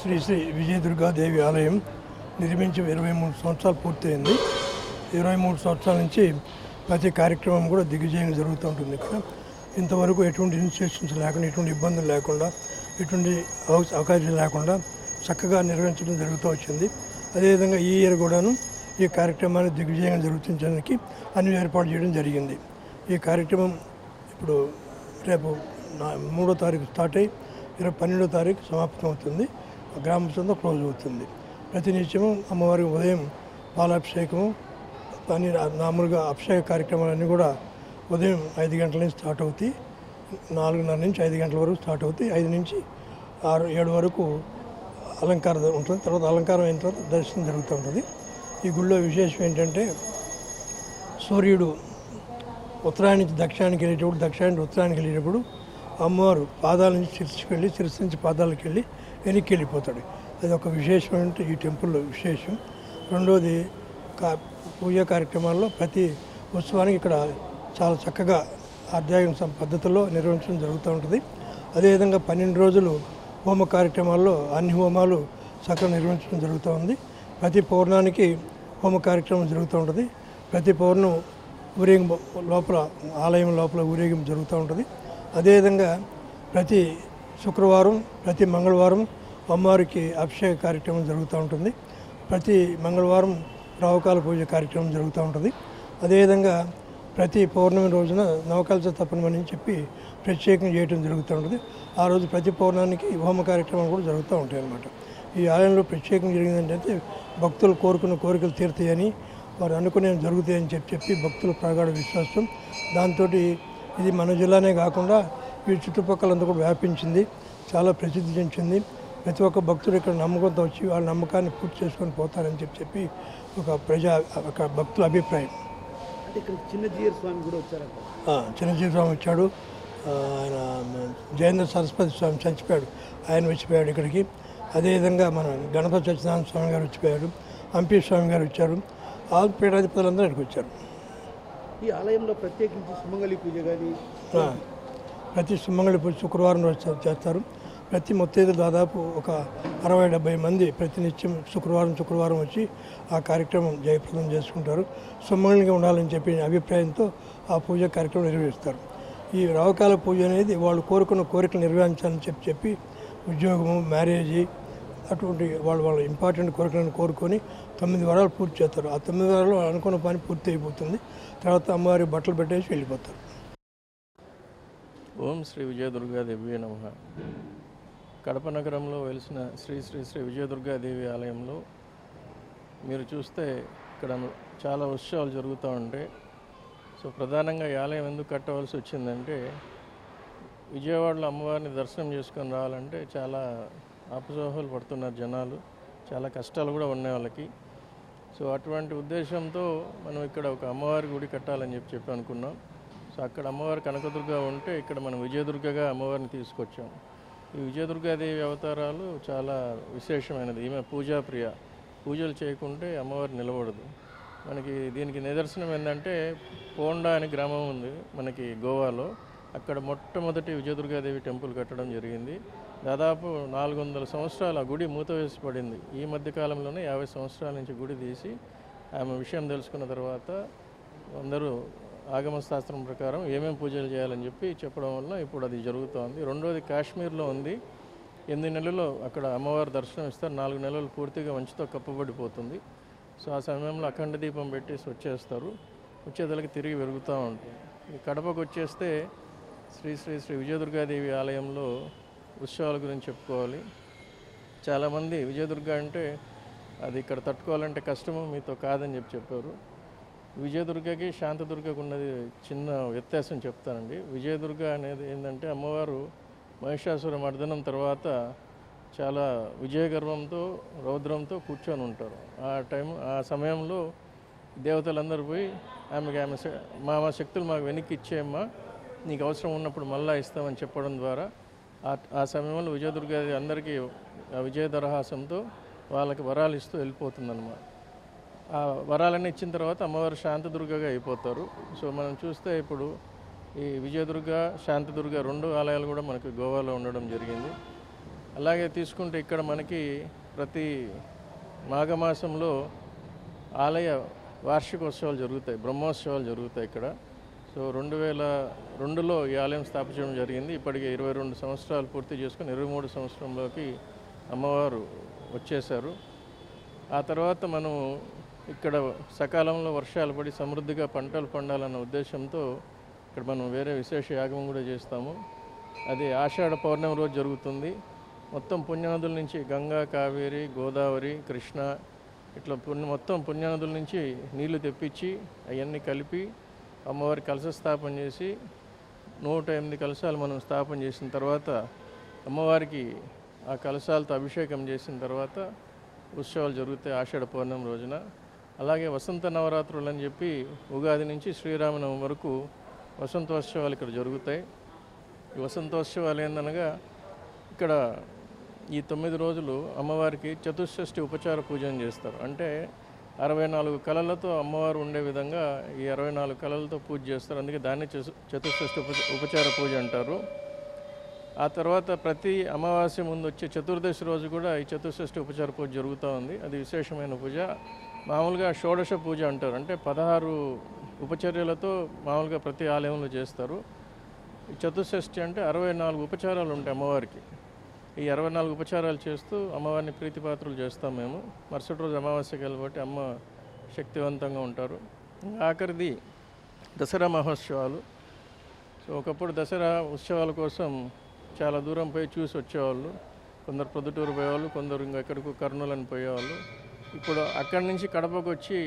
శ్రీ శ్రీ విజయదుర్గాదేవి ఆలయం నిర్మించి 23 సంవత్సరాలు పూర్తయింది. 23 సంవత్సరాల నుంచి ప్రతి కార్యక్రమం కూడా దిగ్విజయంగా జరుగుతూ ఉంటుంది. ఇక్కడ ఇంతవరకు ఎటువంటి ఇన్స్ట్రక్షన్స్ లేకుండా, ఎటువంటి ఇబ్బందులు లేకుండా, ఎటువంటి అవకాశం లేకుండా చక్కగా నిర్వహించడం జరుగుతూ వచ్చింది. అదేవిధంగా ఈ ఇయర్ కూడాను ఈ కార్యక్రమాన్ని దిగ్విజయంగా జరుగుతుంచడానికి అన్ని ఏర్పాటు చేయడం జరిగింది. ఈ కార్యక్రమం ఇప్పుడు రేపు 3వ తారీఖు స్టార్ట్ అయ్యి 12వ తారీఖు సమాప్తం అవుతుంది. గ్రామస్థంతో క్లోజ్ అవుతుంది. ప్రతినిత్యము అమ్మవారికి ఉదయం పాలాభిషేకము అన్ని మామూలుగా అభిషేక కార్యక్రమాలన్నీ కూడా ఉదయం 5 గంటల నుంచి స్టార్ట్ అవుతాయి. 4:30 నుంచి 5 గంటల వరకు స్టార్ట్ అవుతాయి. 5 నుంచి 6, 7 వరకు అలంకారం ఉంటుంది. తర్వాత అలంకారం అయిన తర్వాత దర్శనం జరుగుతూ ఉంటుంది. ఈ గుళ్ళో విశేషం ఏంటంటే సూర్యుడు ఉత్తరాయణ నుంచి దక్షిణానికి వెళ్ళేటప్పుడు, దక్షిణానికి నుంచి ఉత్తరానికి వెళ్ళేటప్పుడు అమ్మవారు పాదాల నుంచి శిరస్సు నుంచి పాదాలకు వెళ్ళి వెనక్కి వెళ్ళిపోతాడు. అది ఒక విశేషమైన ఈ టెంపుల్లో విశేషం. రెండవది పూజా కార్యక్రమాల్లో ప్రతి ఉత్సవానికి ఇక్కడ చాలా చక్కగా ఆధ్యాత్మిక పద్ధతిలో నిర్వహించడం జరుగుతూ ఉంటుంది. అదేవిధంగా 12 రోజులు హోమ కార్యక్రమాల్లో అన్ని హోమాలు చక్కగా నిర్వహించడం జరుగుతూ ఉంది. ప్రతి పౌర్ణానికి హోమ కార్యక్రమం జరుగుతూ ఉంటుంది. ప్రతి పౌర్ణం ఊరేగింపు లోపల, ఆలయం లోపల ఊరేగింపు జరుగుతూ ఉంటుంది. అదేవిధంగా ప్రతి శుక్రవారం, ప్రతి మంగళవారం అమ్మవారికి అభిషేక కార్యక్రమం జరుగుతూ ఉంటుంది. ప్రతి మంగళవారం రావుకాల పూజ కార్యక్రమం జరుగుతూ ఉంటుంది. అదేవిధంగా ప్రతి పౌర్ణమి రోజున నవకలశ తప్పనమని చెప్పి ప్రత్యేకంగా చేయడం జరుగుతూ ఉంటుంది. ఆ రోజు ప్రతి పౌర్ణానికి హోమ కార్యక్రమాలు కూడా జరుగుతూ ఉంటాయి అన్నమాట. ఈ ఆలయంలో ప్రత్యేకంగా జరిగిందంటే భక్తులు కోరుకున్న కోరికలు తీరుతాయని, వారు అనుకునేవి జరుగుతాయని చెప్పి భక్తుల ప్రగాఢ విశ్వాసం. దాంతో ఇది మన జిల్లానే కాకుండా ఈ చుట్టుపక్కలంతా కూడా వ్యాపించింది, చాలా ప్రసిద్ధి చెందింది. ప్రతి ఒక్క భక్తుడు ఇక్కడ నమ్మకంతో వచ్చి వాళ్ళ నమ్మకాన్ని పూర్తి చేసుకొని పోతారని చెప్పి ఒక భక్తుల అభిప్రాయం. అంటే ఇక్కడ చిన్నజీయర్ స్వామి కూడా వచ్చారంట. చిన్నజీయర్ స్వామి వచ్చాడు. ఆయన జయేంద్ర సరస్వతి స్వామి చచ్చిపోయాడు, ఆయన వచ్చిపోయాడు ఇక్కడికి. అదేవిధంగా మన గణపతి సత్యనారాయణ స్వామి గారు వచ్చిపోయాడు, హంపి స్వామి గారు వచ్చారు. ఆల్ పీఠాధిపతులందరూ ఇక్కడికి వచ్చారు. ఈ ఆలయంలో ప్రత్యేకించి సుమంగళి పూజ కానీ ప్రతి సుమంగళి పూజ శుక్రవారం రోజు చేస్తారు. ప్రతి మొత్తైదు దాదాపు ఒక 60-70 మంది ప్రతినిత్యం శుక్రవారం వచ్చి ఆ కార్యక్రమం జయప్రదం చేసుకుంటారు. సుమంగళిగా ఉండాలని చెప్పి అభిప్రాయంతో ఆ పూజ కార్యక్రమం నిర్వహిస్తారు. ఈ రావకాల పూజ అనేది వాళ్ళు కోరుకున్న కోరికలు నిర్వహించాలని చెప్పి ఉద్యోగము, మ్యారేజీ అటువంటి వాళ్ళ ఇంపార్టెంట్ కోరికలను కోరుకొని 9 వారాలు పూర్తి చేస్తారు. ఆ 9 వారాలు అనుకున్న పని పూర్తి అయిపోతుంది. తర్వాత అమ్మవారి బట్టలు పెట్టేసి వెళ్ళిపోతారు. ఓం శ్రీ విజయదుర్గాదేవి నమః. కడప నగరంలో వెలిసిన శ్రీ శ్రీ శ్రీ విజయదుర్గాదేవి ఆలయంలో మీరు చూస్తే ఇక్కడ చాలా ఉత్సవాలు జరుగుతూ ఉంటాయి. సో ప్రధానంగా ఈ ఆలయం ఎందుకు కట్టవలసి వచ్చిందంటే, విజయవాడలో అమ్మవారిని దర్శనం చేసుకొని రావాలంటే చాలా అపసోహలు పడుతున్నారు జనాలు, చాలా కష్టాలు కూడా ఉన్నాయి వాళ్ళకి. సో అటువంటి ఉద్దేశంతో మనం ఇక్కడ ఒక అమ్మవారి గుడి కట్టాలని చెప్పి అనుకున్నాం. సో అక్కడ అమ్మవారి కనకదుర్గ ఉంటే ఇక్కడ మనం విజయదుర్గగా అమ్మవారిని తీసుకొచ్చాం. ఈ విజయదుర్గాదేవి అవతారాలు చాలా విశేషమైనది. ఈమె పూజాప్రియ, పూజలు చేయకుంటే అమ్మవారు నిలబడదు. మనకి దీనికి నిదర్శనం ఏంటంటే, పోండా అనే గ్రామం ఉంది మనకి గోవాలో. అక్కడ మొట్టమొదటి విజయదుర్గాదేవి టెంపుల్ కట్టడం జరిగింది. దాదాపు 400 సంవత్సరాలు ఆ గుడి మూతవేసి పడింది. ఈ మధ్యకాలంలోనే 50 సంవత్సరాల నుంచి గుడి తీసి ఆమె విషయం తెలుసుకున్న తర్వాత అందరూ ఆగమ శాస్త్రం ప్రకారం ఏమేమి పూజలు చేయాలని చెప్పడం వల్ల ఇప్పుడు అది జరుగుతోంది. రెండోది కాశ్మీర్లో ఉంది. 8 నెలలు అక్కడ అమ్మవారి దర్శనం ఇస్తారు. 4 నెలలు పూర్తిగా మంచుతో కప్పబడిపోతుంది. సో ఆ సమయంలో అఖండ దీపం పెట్టేసి వచ్చేదలకి తిరిగి పెరుగుతూ ఉంటుంది. ఈ కడపకు వచ్చేస్తే శ్రీ శ్రీ శ్రీ విజయదుర్గాదేవి ఆలయంలో ఉత్సవాల గురించి చెప్పుకోవాలి. చాలామంది విజయదుర్గ అంటే అది ఇక్కడ తట్టుకోవాలంటే కష్టము, మీతో కాదని చెప్పారు. విజయదుర్గకి శాంతదుర్గకు ఉన్నది చిన్న వ్యత్యాసం చెప్తానండి. విజయదుర్గ అనేది ఏంటంటే, అమ్మవారు మహిషాసుర మర్దనం తర్వాత చాలా విజయగర్వంతో, రౌద్రంతో కూర్చొని ఉంటారు. ఆ సమయంలో దేవతలందరూ పోయి ఆమె మా శక్తులు మాకు వెనక్కి ఇచ్చేయమ్మా, నీకు అవసరం ఉన్నప్పుడు మళ్ళా ఇస్తామని చెప్పడం ద్వారా ఆ సమయంలో విజయదుర్గ అందరికీ విజయదరహాసంతో వాళ్ళకి వరాలు ఇస్తూ వెళ్ళిపోతుందన్నమాట. ఆ వరాలన్నీ ఇచ్చిన తర్వాత అమ్మవారు శాంతదుర్గగా అయిపోతారు. సో మనం చూస్తే ఇప్పుడు ఈ విజయదుర్గ, శాంతదుర్గ 2 ఆలయాలు కూడా మనకు గోవాలో ఉండడం జరిగింది. అలాగే తీసుకుంటే ఇక్కడ మనకి ప్రతి మాఘమాసంలో ఆలయ వార్షికోత్సవాలు జరుగుతాయి, బ్రహ్మోత్సవాలు జరుగుతాయి ఇక్కడ. సో 2002లో ఈ ఆలయం స్థాపించడం జరిగింది. ఇప్పటికి 22 సంవత్సరాలు పూర్తి చేసుకుని 23 సంవత్సరంలోకి అమ్మవారు వచ్చేశారు. ఆ తర్వాత మనం ఇక్కడ సకాలంలో వర్షాలు పడి సమృద్ధిగా పంటలు పండాలన్న ఉద్దేశంతో ఇక్కడ మనం వేరే విశేష యాగం కూడా చేస్తాము. అది ఆషాఢ పౌర్ణమి రోజు జరుగుతుంది. మొత్తం పుణ్యనదుల నుంచి గంగా, కావేరి, గోదావరి, కృష్ణ ఇట్లా మొత్తం పుణ్యనదుల నుంచి నీళ్లు తెప్పించి అవన్నీ కలిపి అమ్మవారి కలశ స్థాపన చేసి 108 కలశాలు మనం స్థాపన చేసిన తర్వాత అమ్మవారికి ఆ కలశాలతో అభిషేకం చేసిన తర్వాత ఉత్సవాలు జరుగుతాయి ఆషాఢ పౌర్ణమి రోజున. అలాగే వసంత నవరాత్రులు అని చెప్పి ఉగాది నుంచి శ్రీరామనవమి వరకు వసంతోత్సవాలు ఇక్కడ జరుగుతాయి. ఈ వసంతోత్సవాలు ఏందనగా ఇక్కడ ఈ 9 రోజులు అమ్మవారికి చతుషష్ఠి ఉపచార పూజను చేస్తారు. అంటే 64 కళలతో అమ్మవారు ఉండే విధంగా ఈ 64 కళలతో పూజ చేస్తారు. అందుకే దాన్ని చతుషష్ఠి ఉపచార పూజ అంటారు. ఆ తర్వాత ప్రతి అమావాస్య ముందు వచ్చే చతుర్దశి రోజు కూడా ఈ చతుషష్ఠి ఉపచార పూజ జరుగుతూ ఉంది. అది విశేషమైన పూజ. మామూలుగా షోడశ పూజ అంటారు. అంటే 16 ఉపచర్యలతో మామూలుగా ప్రతి ఆలయంలో చేస్తారు. ఈ చతుషష్ఠి అంటే 64 ఉపచారాలు ఉంటాయి అమ్మవారికి. ఈ 64 ఉపచారాలు చేస్తూ అమ్మవారిని ప్రీతిపాత్రులు చేస్తాం మేము. మరుసటి రోజు అమావాస్యకి వెళ్ళబట్టి అమ్మ శక్తివంతంగా ఉంటారు. ఆఖరిది దసరా మహోత్సవాలు. సో ఒకప్పుడు దసరా ఉత్సవాల కోసం చాలా దూరం పోయి చూసి వచ్చేవాళ్ళు. కొందరు ప్రొద్దుటూరు పోయేవాళ్ళు, కొందరు ఇంకా ఎక్కడికి కర్నూలు పోయేవాళ్ళు. ఇప్పుడు అక్కడి నుంచి కడపకు వచ్చి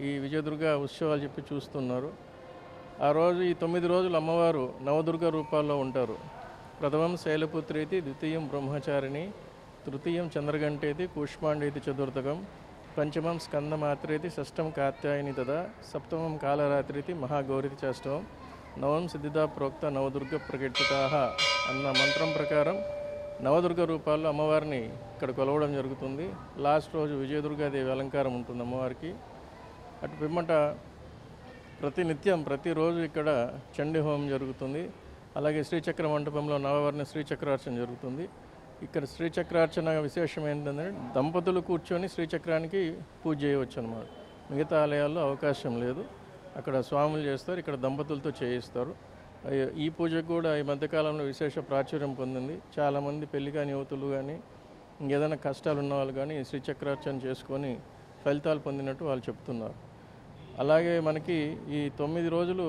ఈ విజయదుర్గ ఉత్సవాలు చెప్పి చూస్తున్నారు. ఆ రోజు ఈ 9 రోజులు అమ్మవారు నవదుర్గ రూపాల్లో ఉంటారు. ప్రథమం శైలపుత్రేతి, ద్వితీయం బ్రహ్మచారిణి, తృతీయం చంద్రగంటేతి, కూష్మాండేతి చతుర్థకం, పంచమం స్కందమాత్రేతి, షష్టం కాత్యాయని తదా, సప్తమం కాళరాత్రితి, మహాగౌరితి చాష్టమం, నవం సిద్ధిదా ప్రోక్త నవదుర్గ ప్రకటితాః అన్న మంత్రం ప్రకారం నవదుర్గ రూపాల్లో అమ్మవారిని ఇక్కడ కొలవడం జరుగుతుంది. లాస్ట్ రోజు విజయదుర్గాదేవి అలంకారం ఉంటుంది అమ్మవారికి. అటు పిమ్మట ప్రతిరోజు ఇక్కడ చండీ హోమం జరుగుతుంది. అలాగే శ్రీచక్ర మంటపంలో నవవర్ణ శ్రీచక్రార్చన జరుగుతుంది. ఇక్కడ శ్రీచక్రార్చన విశేషం ఏంటంటే దంపతులు కూర్చొని శ్రీచక్రానికి పూజ చేయవచ్చు అన్నమాట. మిగతా ఆలయాల్లో అవకాశం లేదు. అక్కడ స్వాములు చేస్తారు, ఇక్కడ దంపతులతో చేయిస్తారు. ఈ పూజకు కూడా ఈ మధ్యకాలంలో విశేష ప్రాచుర్యం పొందింది. చాలామంది పెళ్లి కాని యువతులు కానీ ఇంకేదైనా కష్టాలు ఉన్న వాళ్ళు కానీ శ్రీచక్రార్చన చేసుకొని ఫలితాలు పొందినట్టు వాళ్ళు చెప్తున్నారు. అలాగే మనకి ఈ 9 రోజులు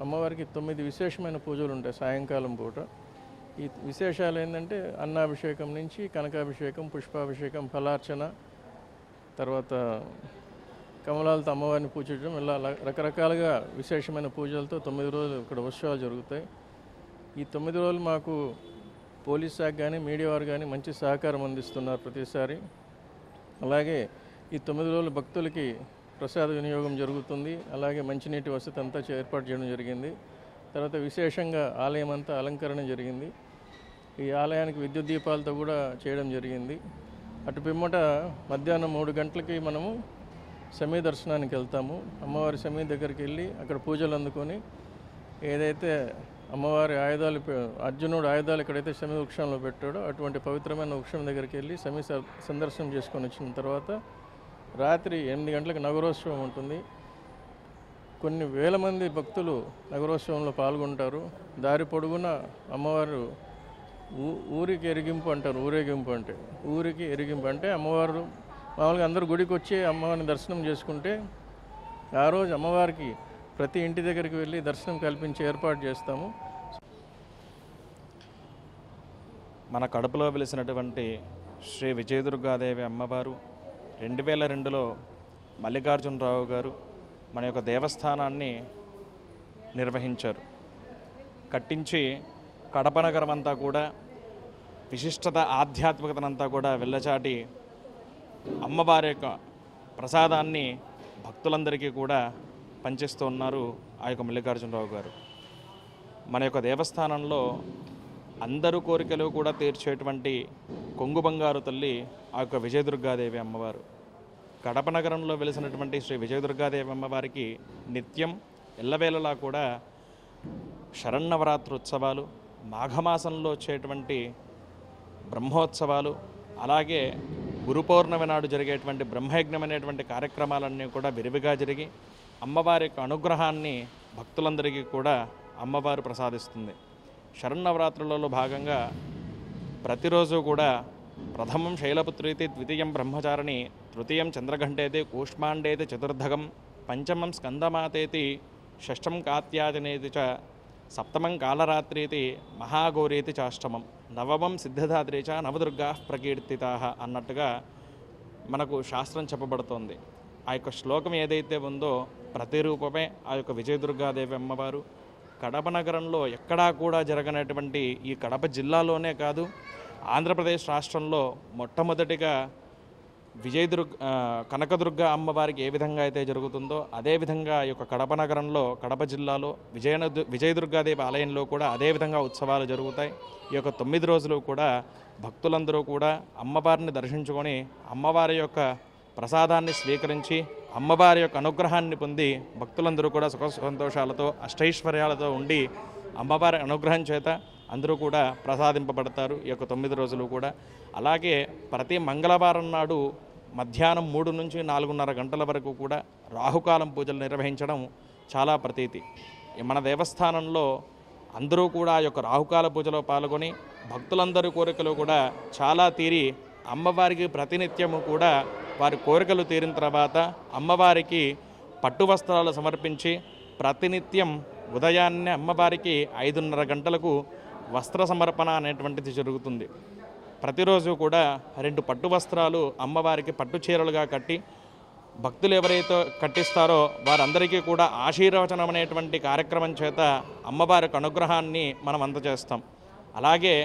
అమ్మవారికి 9 విశేషమైన పూజలు ఉంటాయి సాయంకాలం పూట. ఈ విశేషాలు ఏంటంటే అన్నాభిషేకం నుంచి కనకాభిషేకం, పుష్పాభిషేకం, ఫలార్చన, తర్వాత కమలాలతో అమ్మవారిని పూజించడం, ఇలా రకరకాలుగా విశేషమైన పూజలతో 9 రోజులు ఇక్కడ ఉత్సవాలు జరుగుతాయి. ఈ 9 రోజులు మాకు పోలీస్ శాఖ కానీ మీడియా వారు కానీ మంచి సహకారం అందిస్తున్నారు ప్రతిసారి. అలాగే ఈ 9 రోజులు భక్తులకి ప్రసాద వినియోగం జరుగుతుంది. అలాగే మంచినీటి వసతి అంతా ఏర్పాటు చేయడం జరిగింది. తర్వాత విశేషంగా ఆలయం అంతా అలంకరణ జరిగింది. ఈ ఆలయానికి విద్యుత్ దీపాలతో కూడా చేయడం జరిగింది. అటు పిమ్మట మధ్యాహ్నం 3 గంటలకి మనము సమీ దర్శనానికి వెళ్తాము. అమ్మవారి సమీ దగ్గరికి వెళ్ళి అక్కడ పూజలు అందుకొని ఏదైతే అమ్మవారి ఆయుధాలు అర్జునుడు ఆయుధాలు ఎక్కడైతే సమీ వృక్షంలో పెట్టాడో అటువంటి పవిత్రమైన వృక్షం దగ్గరికి వెళ్ళి సమీ సందర్శనం చేసుకొని వచ్చిన తర్వాత రాత్రి 8 గంటలకు నగరోత్సవం ఉంటుంది. కొన్ని వేల మంది భక్తులు నగరోత్సవంలో పాల్గొంటారు. దారి పొడుగున అమ్మవారు ఊరికి ఎరిగింపు అంటారు. ఊరేగింపు అంటే ఊరికి ఎరిగింపు అంటే అమ్మవారు మామూలుగా అందరూ గుడికి వచ్చి అమ్మవారిని దర్శనం చేసుకుంటే ఆ రోజు అమ్మవారికి ప్రతి ఇంటి దగ్గరికి వెళ్ళి దర్శనం కల్పించి ఏర్పాటు చేస్తాము. మన కడపలో వెలిసినటువంటి శ్రీ విజయదుర్గాదేవి అమ్మవారు 2002లో మల్లికార్జునరావు గారు మన యొక్క దేవస్థానాన్ని నిర్వహించారు. కట్టించి కడప నగరం అంతా కూడా విశిష్టత ఆధ్యాత్మికతనంతా కూడా వెళ్ళచాటి అమ్మవారి యొక్క ప్రసాదాన్ని భక్తులందరికీ కూడా పంచిస్తూ ఉన్నారు ఆ యొక్క మల్లికార్జునరావు గారు. మన యొక్క దేవస్థానంలో అందరూ కోరికలు కూడా తీర్చేటువంటి కొంగు బంగారు తల్లి ఆ యొక్క విజయదుర్గాదేవి అమ్మవారు. కడప నగరంలో వెలిసినటువంటి శ్రీ విజయదుర్గాదేవి అమ్మవారికి నిత్యం ఎల్లవేళలా కూడా శరన్నవరాత్రి ఉత్సవాలు, మాఘమాసంలో వచ్చేటువంటి బ్రహ్మోత్సవాలు, అలాగే గురు పౌర్ణమి నాడు జరిగేటువంటి బ్రహ్మయజ్ఞం అనేటువంటి కార్యక్రమాలన్నీ కూడా విరివిగా జరిగి అమ్మవారి యొక్క అనుగ్రహాన్ని భక్తులందరికీ కూడా అమ్మవారు ప్రసాదిస్తుంది. శరన్నవరాత్రులలో భాగంగా ప్రతిరోజు కూడా ప్రథమం శైలపుత్రీతి, ద్వితీయం బ్రహ్మచారిణి, తృతీయం చంద్రఘంటేతి, కూష్మాండేతి చతుర్ధగం, పంచమం స్కందమాతేతి, షష్టం కాత్యాయనేతి చ, సప్తమం కాలరాత్రీతి, మహాగౌరీతి చాష్టమం, నవమం సిద్ధిదాత్రి చ, నవదుర్గా ప్రకీర్తితా అన్నట్టుగా మనకు శాస్త్రం చెప్పబడుతోంది. ఆ యొక్క శ్లోకం ఏదైతే ఉందో ప్రతిరూపమే ఆ యొక్క విజయదుర్గాదేవి అమ్మవారు. కడప నగరంలో ఎక్కడా కూడా జరగనటువంటి ఈ కడప జిల్లాలోనే కాదు, ఆంధ్రప్రదేశ్ రాష్ట్రంలో మొట్టమొదటిగా కనకదుర్గ అమ్మవారికి ఏ విధంగా అయితే జరుగుతుందో అదేవిధంగా ఈ యొక్క కడప నగరంలో, కడప జిల్లాలో విజయదుర్గాదేవి ఆలయంలో కూడా అదేవిధంగా ఉత్సవాలు జరుగుతాయి. ఈ యొక్క 9 రోజులు కూడా భక్తులందరూ కూడా అమ్మవారిని దర్శించుకొని అమ్మవారి యొక్క ప్రసాదాన్ని స్వీకరించి అమ్మవారి యొక్క అనుగ్రహాన్ని పొంది భక్తులందరూ కూడా సుఖ సంతోషాలతో అష్టైశ్వర్యాలతో ఉండి అమ్మవారి అనుగ్రహం చేత అందరూ కూడా ప్రసాదింపబడతారు ఈ యొక్క 9 రోజులు కూడా. అలాగే ప్రతి మంగళవారం నాడు మధ్యాహ్నం 3 నుంచి 4:30 గంటల వరకు కూడా రాహుకాలం పూజలు నిర్వహించడం చాలా ప్రతీతి. మన దేవస్థానంలో అందరూ కూడా ఆ యొక్క రాహుకాల పూజలో పాల్గొని భక్తులందరి కోరికలు కూడా చాలా తీరి అమ్మవారికి ప్రతినిత్యము కూడా వారి కోరికలు తీరిన తర్వాత అమ్మవారికి పట్టు వస్త్రాలు సమర్పించి ప్రతినిత్యం ఉదయాన్నే అమ్మవారికి 5:30 గంటలకు వస్త్ర సమర్పణ అనేటువంటిది జరుగుతుంది. ప్రతిరోజు కూడా 2 పట్టు వస్త్రాలు అమ్మవారికి పట్టు చీరలుగా కట్టి భక్తులు ఎవరైతే కట్టిస్తారో వారందరికీ కూడా ఆశీర్వచనం అనేటువంటి కార్యక్రమం చేత అమ్మవారికి అనుగ్రహాన్ని మనం అందజేస్తాం. అలాగే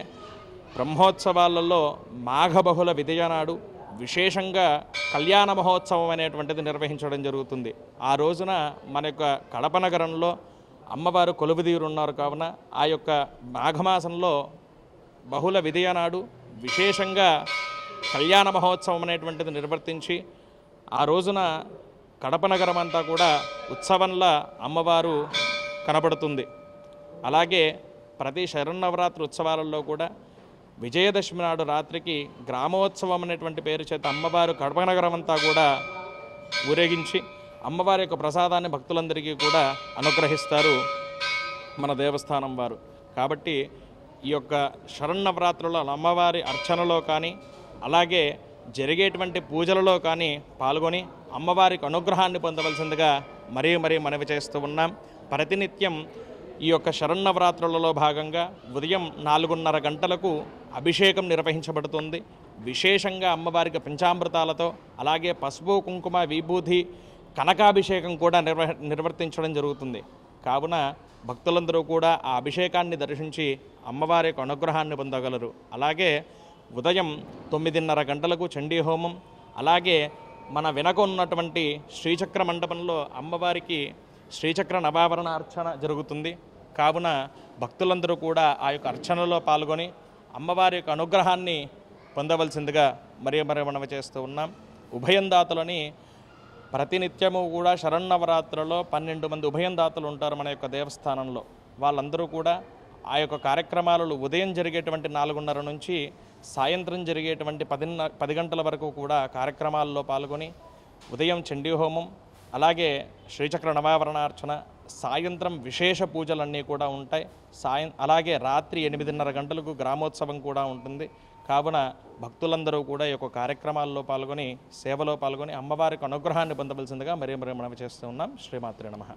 బ్రహ్మోత్సవాలలో మాఘబహుళ విదియ నాడు విశేషంగా కళ్యాణ మహోత్సవం అనేటువంటిది నిర్వహించడం జరుగుతుంది. ఆ రోజున మన యొక్క కడప నగరంలో అమ్మవారు కొలువుదీరున్నారు కావున ఆ యొక్క మాఘమాసంలో బహుళ విదియ నాడు విశేషంగా కళ్యాణ మహోత్సవం అనేటువంటిది నిర్వర్తించి ఆ రోజున కడప నగరం అంతా కూడా ఉత్సవంలా అమ్మవారు కనబడుతుంది. అలాగే ప్రతి శరన్నవరాత్రి ఉత్సవాలలో కూడా విజయదశమి నాడు రాత్రికి గ్రామోత్సవం అనేటువంటి పేరు చేత అమ్మవారు కడప నగరం అంతా కూడా ఊరేగించి అమ్మవారి యొక్క ప్రసాదాన్ని భక్తులందరికీ కూడా అనుగ్రహిస్తారు మన దేవస్థానం వారు. కాబట్టి ఈ యొక్క శరన్నవరాత్రుల అమ్మవారి అర్చనలో కానీ అలాగే జరిగేటువంటి పూజలలో కానీ పాల్గొని అమ్మవారికి అనుగ్రహాన్ని పొందవలసిందిగా మరీ మనవి చేస్తూ ఉన్నాం. ప్రతినిత్యం ఈ యొక్క శరన్నవరాత్రులలో భాగంగా ఉదయం 4:30 గంటలకు అభిషేకం నిర్వహించబడుతుంది. విశేషంగా అమ్మవారికి పంచామృతాలతో అలాగే పసుపు కుంకుమ విభూతి కనకాభిషేకం కూడా నిర్వర్తించడం జరుగుతుంది. కావున భక్తులందరూ కూడా ఆ అభిషేకాన్ని దర్శించి అమ్మవారి యొక్క అనుగ్రహాన్ని పొందగలరు. అలాగే ఉదయం 9:30 గంటలకు చండీ హోమం, అలాగే మన వెనక ఉన్నటువంటి శ్రీచక్ర మండపంలో అమ్మవారికి శ్రీచక్ర నవావరణ అర్చన జరుగుతుంది. కావున భక్తులందరూ కూడా ఆ యొక్క అర్చనలో పాల్గొని అమ్మవారి యొక్క అనుగ్రహాన్ని పొందవలసిందిగా మరీ మనవి చేస్తూ ఉన్నాం. ఉభయందాతులని ప్రతినిత్యము కూడా శరన్నవరాత్రులలో 12 మంది ఉభయందాతలు ఉంటారు మన యొక్క దేవస్థానంలో. వాళ్ళందరూ కూడా ఆ యొక్క కార్యక్రమాలలో ఉదయం జరిగేటువంటి 4:30 నుంచి సాయంత్రం జరిగేటువంటి 10 గంటల వరకు కూడా కార్యక్రమాల్లో పాల్గొని ఉదయం చండీ హోమం, అలాగే శ్రీచక్ర నవావరణార్చన, సాయంత్రం విశేష పూజలన్నీ కూడా ఉంటాయి. అలాగే రాత్రి 8:30 గంటలకు గ్రామోత్సవం కూడా ఉంటుంది. కావున భక్తులందరూ కూడా ఈ యొక్క కార్యక్రమాల్లో పాల్గొని సేవలో పాల్గొని అమ్మవారికి అనుగ్రహాన్ని పొందవలసిందిగా మరీ మనవి చేస్తూ ఉన్నాం. శ్రీమాత్రే నమః.